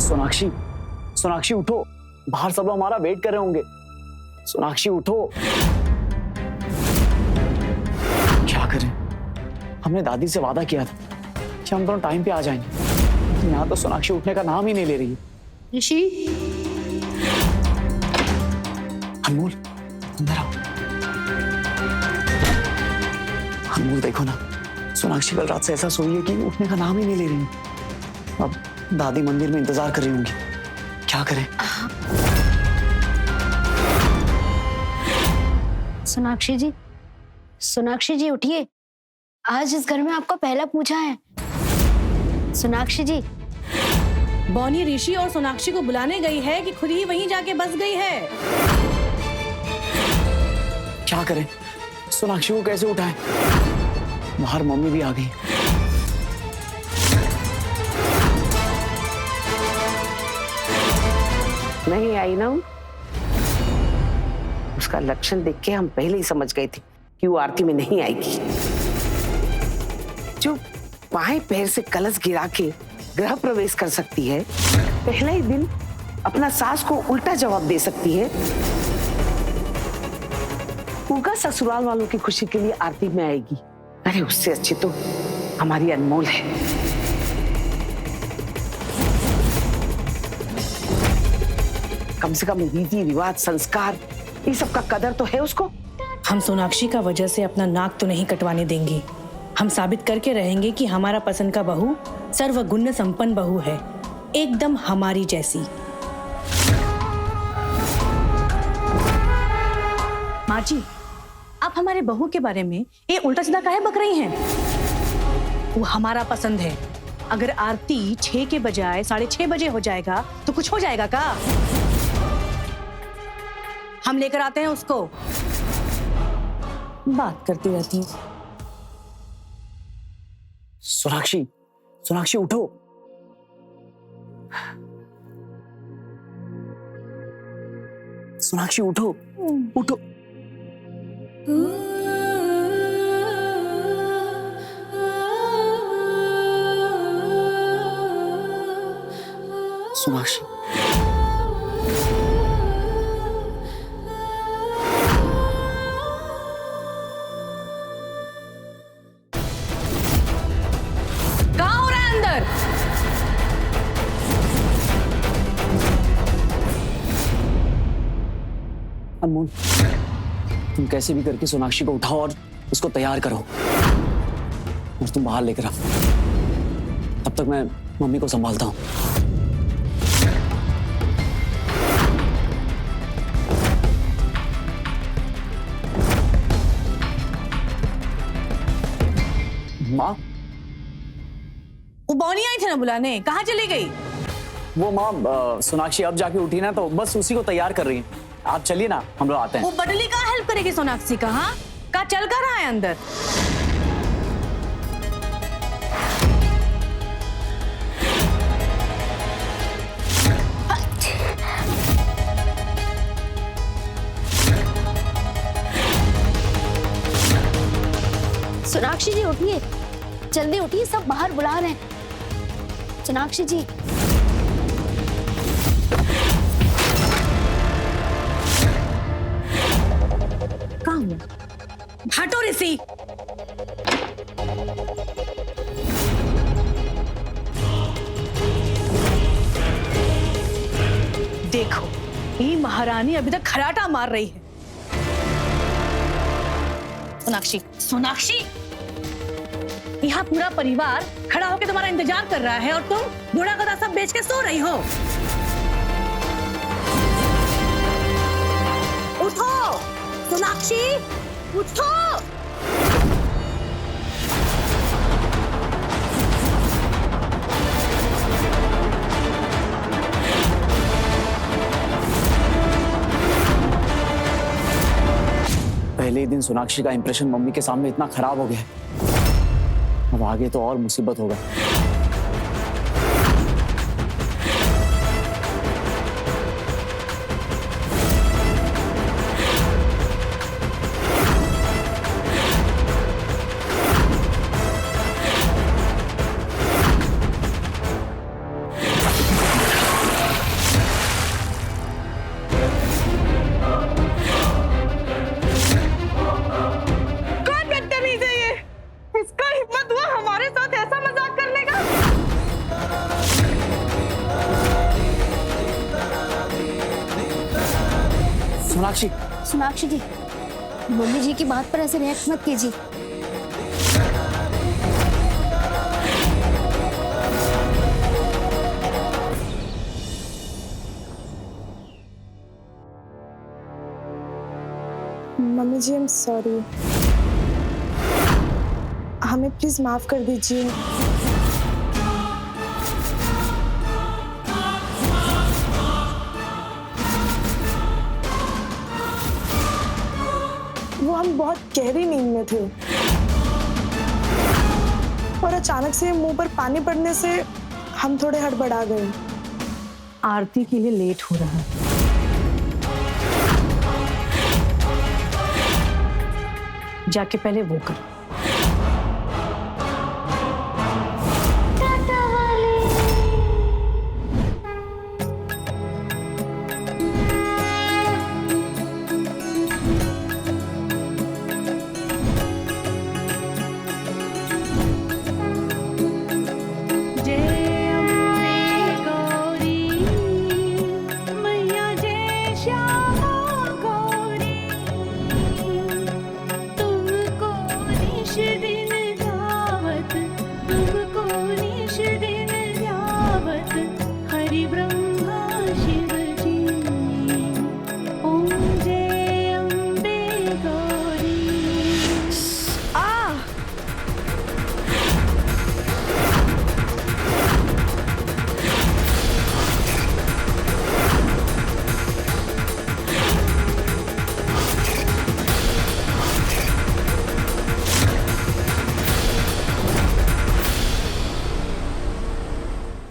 सोनाक्षी, सोनाक्षी उठो, बाहर सब लोग हमारा वेट कर रहे होंगे। सोनाक्षी उठो। क्या करें, हमने दादी से वादा किया था कि हम दोनों टाइम पे आ जाएंगे। यहाँ तो सोनाक्षी उठने का नाम ही नहीं ले रही है। ऋषि, अनमोल अंदर आओ। अनमोल देखो ना, सोनाक्षी कल रात से ऐसा सोई है कि उठने का नाम ही नहीं ले रही है। अब दादी मंदिर में इंतजार कर रही होंगी, क्या करें? सोनाक्षी जी, सोनाक्षी जी उठिए, आज इस घर में आपका पहला पूजा है। सोनाक्षी जी। बौनी ऋषि और सोनाक्षी को बुलाने गई है कि खुद ही वहीं जाके बस गई है। क्या करें, सोनाक्षी को कैसे उठाएं? बाहर मम्मी भी आ गई। नहीं आई ना, उसका लक्षण देख के हम पहले ही समझ गए थे कि वो आरती में नहीं आएगी। जो बाएं पैर से कलश गिरा के गृह प्रवेश कर सकती है, पहला ही दिन अपना सास को उल्टा जवाब दे सकती है, उनका ससुराल वालों की खुशी के लिए आरती में आएगी। अरे उससे अच्छी तो हमारी अनमोल है। कम से कम रीति रिवाज संस्कार ये सब का कदर तो है उसको। हम सोनाक्षी का वजह से अपना नाक तो नहीं कटवाने देंगे। हम साबित करके रहेंगे कि हमारा पसंद का बहू सर्वगुण संपन्न बहू है, एकदम हमारी जैसी। माँ जी, आप हमारे बहू के बारे में ये उल्टा सीधा काहे बक रही हैं? वो हमारा पसंद है। अगर आरती 6 के बजाय 6:30 बजे हो जाएगा तो कुछ हो जाएगा का? हम लेकर आते हैं उसको। बात करती रहती है। सोनाक्षी, सोनाक्षी उठो। सोनाक्षी उठो, उठो। सोनाक्षी, कहाँ हो रहा है अंदर? अनमोल, तुम कैसे भी करके सोनाक्षी को उठाओ और उसको तैयार करो और तुम बाहर लेकर आओ। तब तक मैं मम्मी को संभालता हूँ। माँ, वो बौनी आई थी ना बुलाने, कहाँ चली गई? वो माँ सोनाक्षी अब जाके उठी ना, तो बस उसी को तैयार कर रही है। आप चलिए ना, हम लोग आते हैं। वो बडली का हेल्प करेगी सोनाक्षी का? हाँ, का चल कर रहा है अंदर? सोनाक्षी जी उठिए, जल्दी उठिए, सब बाहर बुला रहे हैं। सोनाक्षी जी। कहाँ हुआ? हटो ऋषि। देखो, ये महारानी अभी तक खराटा मार रही है। सोनाक्षी, सोनाक्षी, यहाँ पूरा परिवार खड़ा होकर तुम्हारा इंतजार कर रहा है और तुम घोड़ा गधा सब बेच के सो रही हो। उठो सोनाक्षी, उठो। पहले ही दिन सोनाक्षी का इंप्रेशन मम्मी के सामने इतना खराब हो गया है, अब आगे तो और मुसीबत होगा। सोनाक्षी, सोनाक्षी जी, मम्मी जी की बात पर ऐसे रिएक्ट मत कीजिए। Mummy ji, I am sorry, हमें प्लीज माफ कर दीजिए। वो हम बहुत गहरी नींद में थे और अचानक से मुंह पर पानी पड़ने से हम थोड़े हड़बड़ा गए। आरती के लिए लेट हो रहा है। जाके पहले वो कर।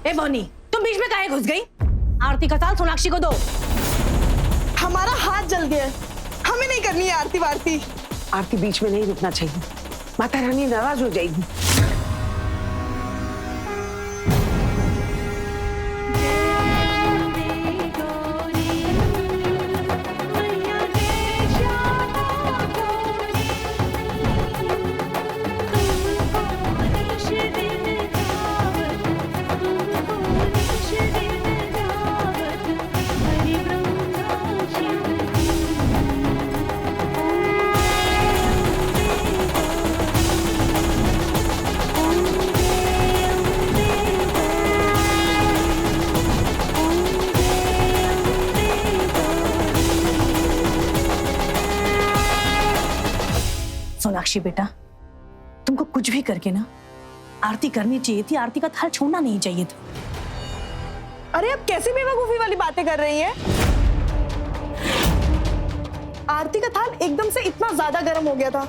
ए बोनी, तुम बीच में काहे घुस गई? आरती का ताल सोनाक्षी को दो। हमारा हाथ जल गया है, हमें नहीं करनी है आरती वारती। आरती बीच में नहीं रुकना चाहिए, माता रानी नाराज हो जाएगी। सोनाक्षी बेटा, तुमको कुछ भी करके ना आरती करनी चाहिए थी, आरती का थाल छोड़ना नहीं चाहिए था। अरे अब कैसी बेवकूफी वाली बातें कर रही हैं? आरती का थाल एकदम से इतना ज्यादा गर्म हो गया था,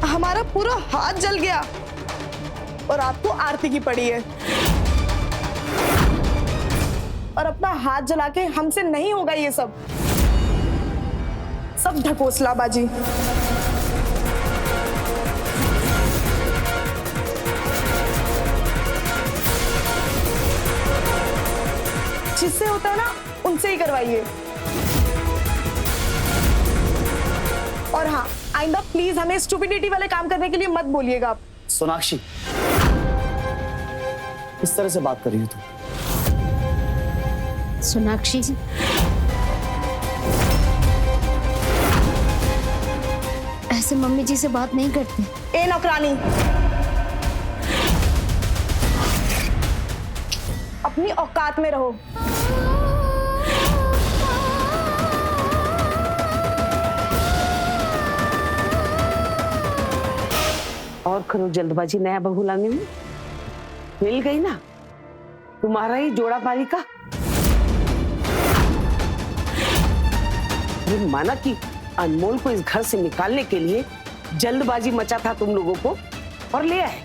हमारा पूरा हाथ जल गया और आपको आरती की पड़ी है। और अपना हाथ जला के हमसे नहीं होगा ये सब ढकोसलाबाजी। जिससे होता है ना उनसे ही करवाइए। और हाँ, आइंदा प्लीज हमें स्टुपिडिटी वाले काम करने के लिए मत बोलिएगा आप। सोनाक्षी, इस तरह से बात कर रही हो तुम? सोनाक्षी जी, ऐसे मम्मी जी से बात नहीं करते। ए नौकरानी, अपनी औकात में रहो। और करो जल्दबाजी नया बहू लाने में। मिल गई ना तुम्हारा ही जोड़ा पारी का। ये माना कि अनमोल को इस घर से निकालने के लिए जल्दबाजी मचा था तुम लोगों को और ले आए।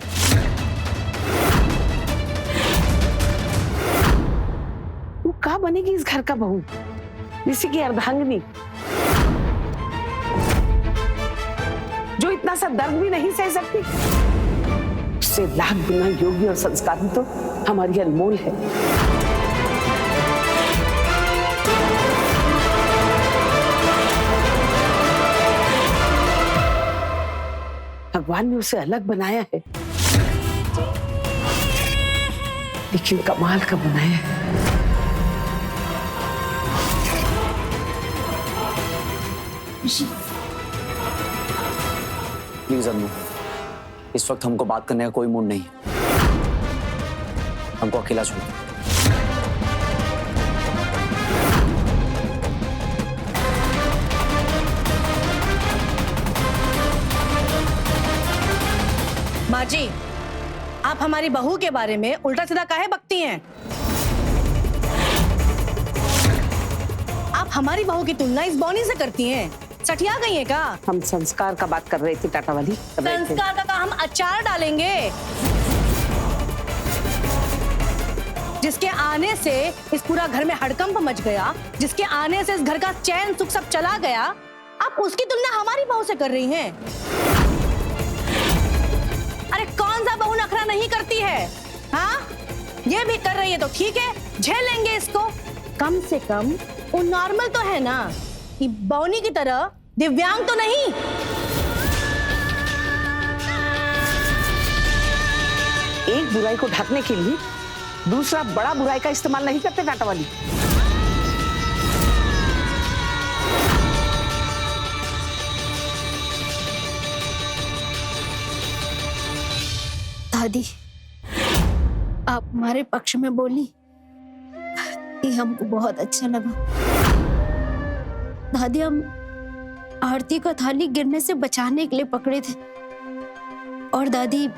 वो कहाँ बनेगी इस घर का बहू, इसी की अर्धांगिनी, जो इतना सा दर्द भी नहीं सह सकती। उससे लाख गुना योगी और संस्कारी तो हमारी अनमोल है। भगवान ने उसे अलग बनाया है, लेकिन कमाल का बनाया है। ऋषि, प्लीज अनु, इस वक्त हमको बात करने का कोई मूड नहीं है। हमको अकेला छोड़ दो। माँ जी, आप हमारी बहू के बारे में उल्टा सीधा काहे बकती हैं? आप हमारी बहू की तुलना इस बौनी से करती हैं। सठिया गई है क्या? हम संस्कार का बात कर रहे थे टाटा वाली। संस्कार का हम अचार डालेंगे, जिसके आने से इस पूरा घर में हड़कंप मच गया, जिसके आने से इस घर का चैन सुख सब चला गया, आप उसकी तुलना हमारी बहू से कर रही हैं। अरे कौन सा बहू नखरा नहीं करती है? हाँ, ये भी कर रही है तो ठीक है, झेल लेंगे इसको। कम से कम वो नॉर्मल तो है ना, कि बौनी की तरह दिव्यांग तो नहीं। एक बुराई को ढकने के लिए दूसरा बड़ा बुराई का इस्तेमाल नहीं करते टाटा वाली। दादी, आप हमारे पक्ष में बोली, ये हमको बहुत अच्छा लगा। दादी, हम आरती का थाली गिरने से बचाने के लिए पकड़े थे। और दादी,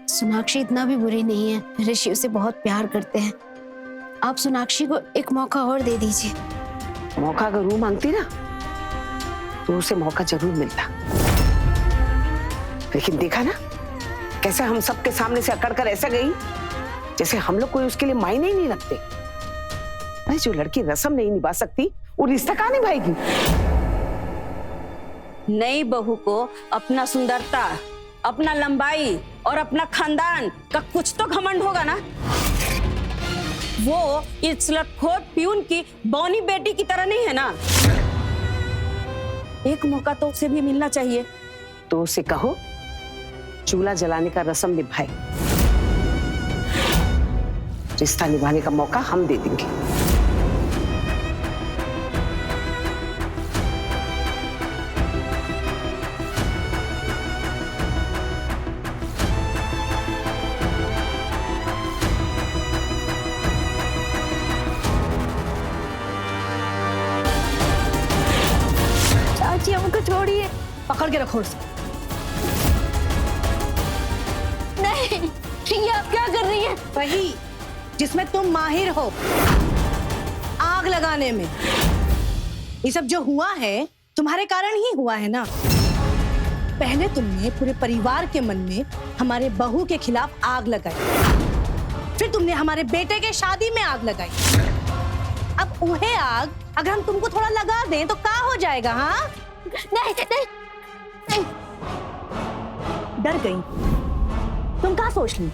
सोनाक्षी इतना भी बुरी नहीं है, ऋषि उसे बहुत प्यार करते हैं। आप सोनाक्षी को एक मौका और दे दीजिए। मौका अगर रू मांगती ना तो उसे मौका जरूर मिलता, लेकिन देखा ना कैसे हम सबके सामने से अकड़ कर ऐसा गई जैसे हम लोग कोई उसके लिए मायने ही नहीं रखते। अरे जो लड़की रस्म नहीं निभा सकती वो रिश्ता कहाँ निभाएगी? नई बहू को अपना सुंदरता, अपना लंबाई और अपना खानदान का कुछ तो घमंड होगा ना। वो इस लटखोर प्यून की बौनी बेटी की तरह नहीं है ना। एक मौका तो उसे भी मिलना चाहिए। तो उसे कहो चूल्हा जलाने का रस्म निभाए, रिश्ता निभाने का मौका हम दे देंगे। चाची, हमको छोड़िए। पकड़ के रखो उसे। नहीं, ये आप क्या कर रही हैं? वही जिसमें तुम माहिर हो, आग लगाने में। ये सब जो हुआ है तुम्हारे कारण ही हुआ है ना। पहले तुमने पूरे परिवार के मन में हमारे बहू के खिलाफ आग लगाई, फिर तुमने हमारे बेटे के शादी में आग लगाई। अब उहे आग अगर हम तुमको थोड़ा लगा दें तो क्या हो जाएगा? हाँ, नहीं, नहीं, नहीं। डर गई तुम? क्या सोच ली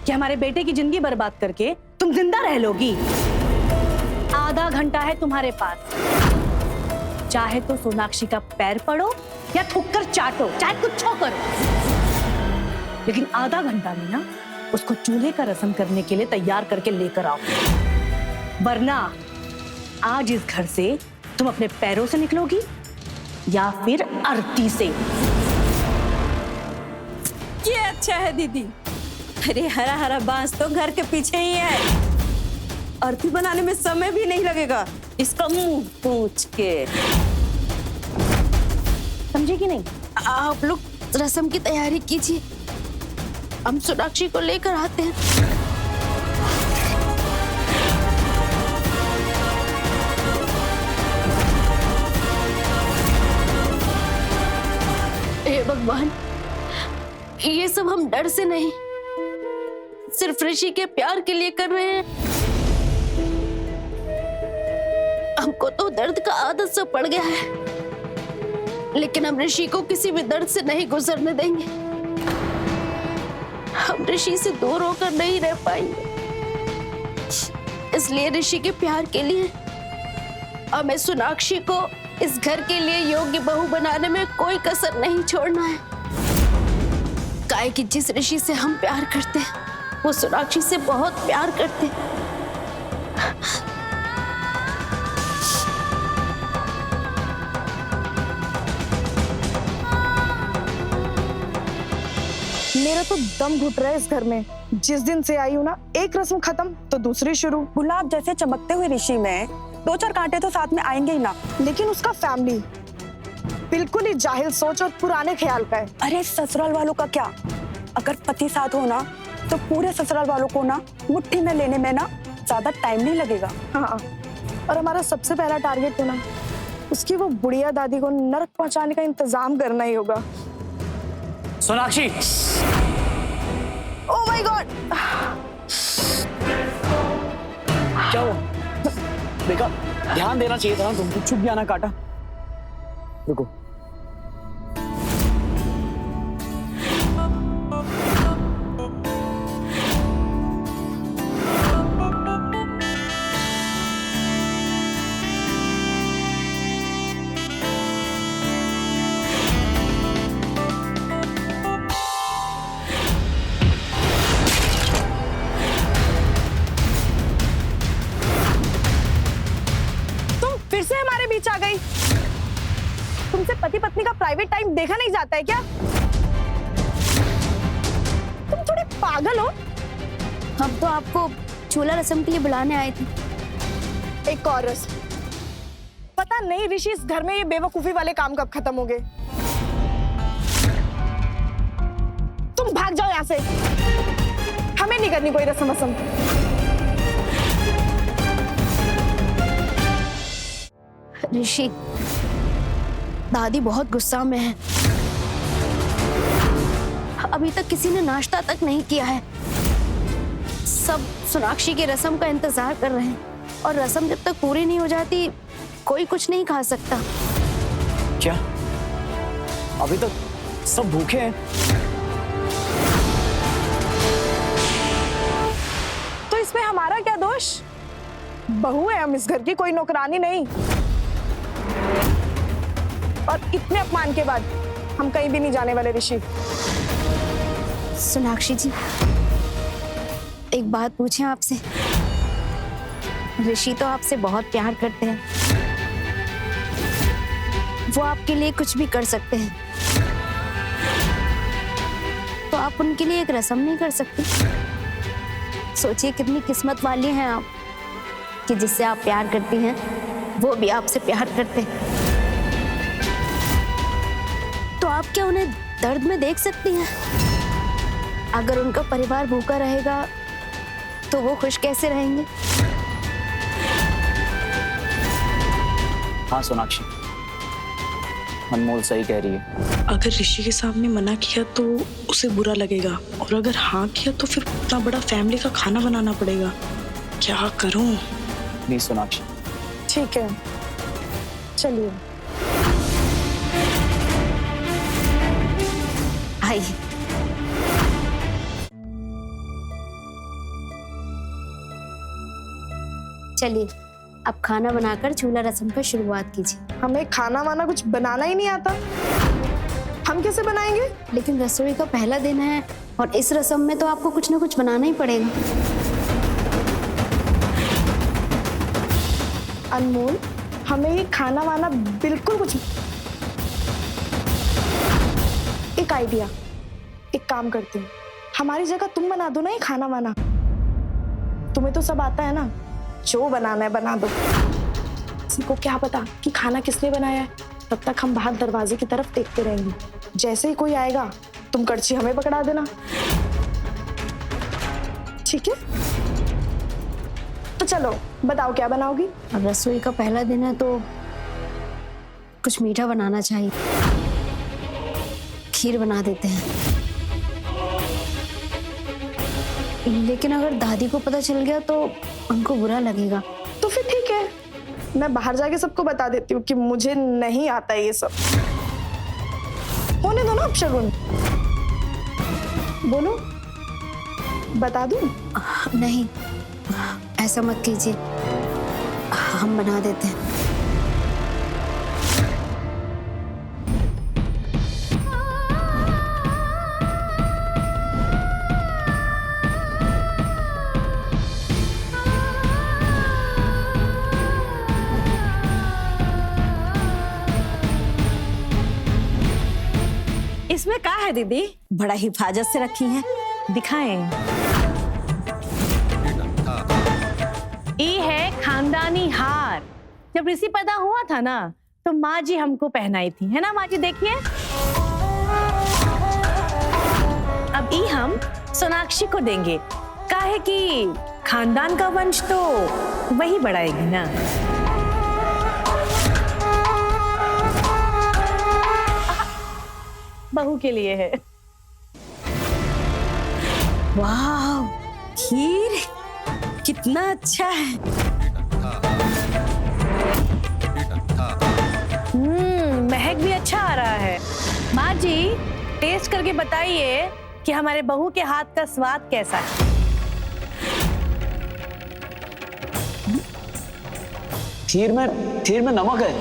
कि हमारे बेटे की जिंदगी बर्बाद करके तुम जिंदा रह लोगी? आधा घंटा है तुम्हारे पास, चाहे तो सोनाक्षी का पैर पड़ो या ठुक्कर चाटो, चाहे कुछ करो, लेकिन आधा घंटा में ना उसको चूल्हे का रस्म करने के लिए तैयार करके लेकर आओ, वरना आज इस घर से तुम अपने पैरों से निकलोगी या फिर आरती से। ये अच्छा है दीदी। अरे हरा हरा बांस तो घर के पीछे ही है, आरती बनाने में समय भी नहीं लगेगा। इसका मुंह पूछ के समझे कि नहीं? आप लोग रस्म की तैयारी कीजिए, हम सोनाक्षी को लेकर आते हैं। हे भगवान, ये सब हम डर से नहीं, सिर्फ ऋषि के प्यार के लिए कर रहे हैं। हमको तो दर्द का आदत सा पड़ गया है, लेकिन हम ऋषि को किसी भी दर्द से नहीं गुजरने देंगे। हम ऋषि से दूर होकर नहीं रह पाएंगे, इसलिए ऋषि के प्यार के लिए हमें सोनाक्षी को इस घर के लिए योग्य बहू बनाने में कोई कसर नहीं छोड़ना है। काहे कि जिस ऋषि से हम प्यार करते हैं वो सोनाक्षी से बहुत प्यार करते हैं। मेरा तो दम घुट रहा है इस घर में। जिस दिन से आई हूँ ना, एक रस्म खत्म तो दूसरी शुरू। गुलाब जैसे चमकते हुए ऋषि में 2-4 कांटे तो साथ में आएंगे ही ना। लेकिन उसका फैमिली बिल्कुल ही जाहिल सोच और पुराने ख्याल का है। अरे ससुराल वालों का क्या, अगर पति साथ हो ना तो पूरे ससुराल वालों को ना मुट्ठी में लेने में ना ज्यादा टाइम नहीं लगेगा। हाँ, और हमारा सबसे पहला टारगेट तो ना उसकी वो बुढ़िया दादी को नर्क पहुंचाने का इंतजाम करना ही होगा। सोनाक्षी, ओह माय गॉड, क्या हुआ? देखा, ध्यान देना चाहिए था ना तुमको, चुप भी आना काटा। रुको, तुम फिर से हमारे बीच आ गई। तुमसे पति पत्नी का प्राइवेट टाइम देखा नहीं जाता है क्या? तुम थोड़ी पागल हो। हम तो आपको चूल्हा रस्म के लिए बुलाने आए थे। एक और रस्म। पता नहीं ऋषि, इस घर में ये बेवकूफी वाले काम कब खत्म होंगे। तुम भाग जाओ यहाँ से, हमें नहीं करनी कोई रस्म वस्म। ऋषि, दादी बहुत गुस्सा में है। अभी तक किसी ने नाश्ता तक नहीं किया है। सब सोनाक्षी की रस्म का इंतजार कर रहे हैं और रस्म जब तक पूरी नहीं हो जाती कोई कुछ नहीं खा सकता। क्या अभी तक सब भूखे हैं? तो इसमें हमारा क्या दोष? बहू है हम इस घर की, कोई नौकरानी नहीं। और इतने अपमान के बाद हम कहीं भी नहीं जाने वाले ऋषि। सोनाक्षी जी, एक बात पूछें आपसे। ऋषि तो आपसे बहुत प्यार करते हैं, वो आपके लिए कुछ भी कर सकते हैं, तो आप उनके लिए एक रस्म नहीं कर सकती? सोचिए कितनी किस्मत वाली हैं आप कि जिससे आप प्यार करती हैं वो भी आपसे प्यार करते हैं। तो आप क्या उन्हें दर्द में देख सकती हैं? अगर उनका परिवार भूखा रहेगा तो वो खुश कैसे रहेंगे? हाँ सोनाक्षी, अनमोल सही कह रही है। अगर ऋषि के सामने मना किया तो उसे बुरा लगेगा, और अगर हाँ किया तो फिर इतना बड़ा फैमिली का खाना बनाना पड़ेगा। क्या करूं? प्लीज सोनाक्षी। ठीक है, चलिए। आइए। चलिए, अब खाना बनाकर चूल्हा रस्म पर शुरुआत कीजिए। हमें खाना वाना कुछ बनाना ही नहीं आता, हम कैसे बनाएंगे? लेकिन रसोई का पहला दिन है और इस रस्म में तो आपको कुछ ना कुछ बनाना ही पड़ेगा। अनमोल, हमें ये खाना वाना बिल्कुल कुछ। एक आइडिया, एक काम करते हैं, हमारी जगह तुम बना दो ना ये खाना वाना। तुम्हें तो सब आता है ना, जो बनाना है बना दो। किसी को क्या पता कि खाना किसने बनाया है। तब तक हम बाहर दरवाजे की तरफ देखते रहेंगे। जैसे ही कोई आएगा तुम कड़छी हमें पकड़ा देना, ठीक है? तो चलो बताओ क्या बनाओगी? अब रसोई का पहला दिन है तो कुछ मीठा बनाना चाहिए। खीर बना देते हैं। लेकिन अगर दादी को पता चल गया तो उनको बुरा लगेगा। तो फिर ठीक है, मैं बाहर जाके सबको बता देती हूँ कि मुझे नहीं आता ये सब। होने दो ना अपशगुन। बोलो, बता दूं? नहीं, ऐसा मत कीजिए, हम बना देते हैं। इसमें क्या है दीदी? बड़ा हिफाजत से रखी हैं। दिखाएं। ये है खानदानी हार। जब ऋषि पैदा हुआ था ना तो माँ जी हमको पहनाई थी, है ना माँ जी? देखिए, अब ये हम सोनाक्षी को देंगे, काहे कि खानदान का वंश तो वही बढ़ाएगी ना। बहू के लिए है। वाह, खीर कितना अच्छा है। महक भी अच्छा आ रहा है। माँ जी, टेस्ट करके बताइए कि हमारे बहू के हाथ का स्वाद कैसा है। खीर में नमक है।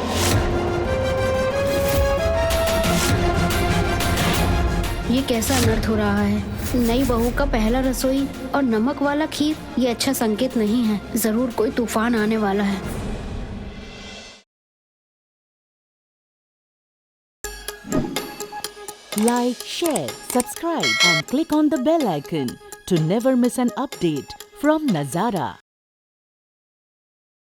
ये कैसा अनर्थ हो रहा है? नई बहू का पहला रसोई और नमक वाला खीर, ये अच्छा संकेत नहीं है। जरूर कोई तूफान आने वाला है। Like, share, subscribe and click on the bell icon to never miss an update from Nazara.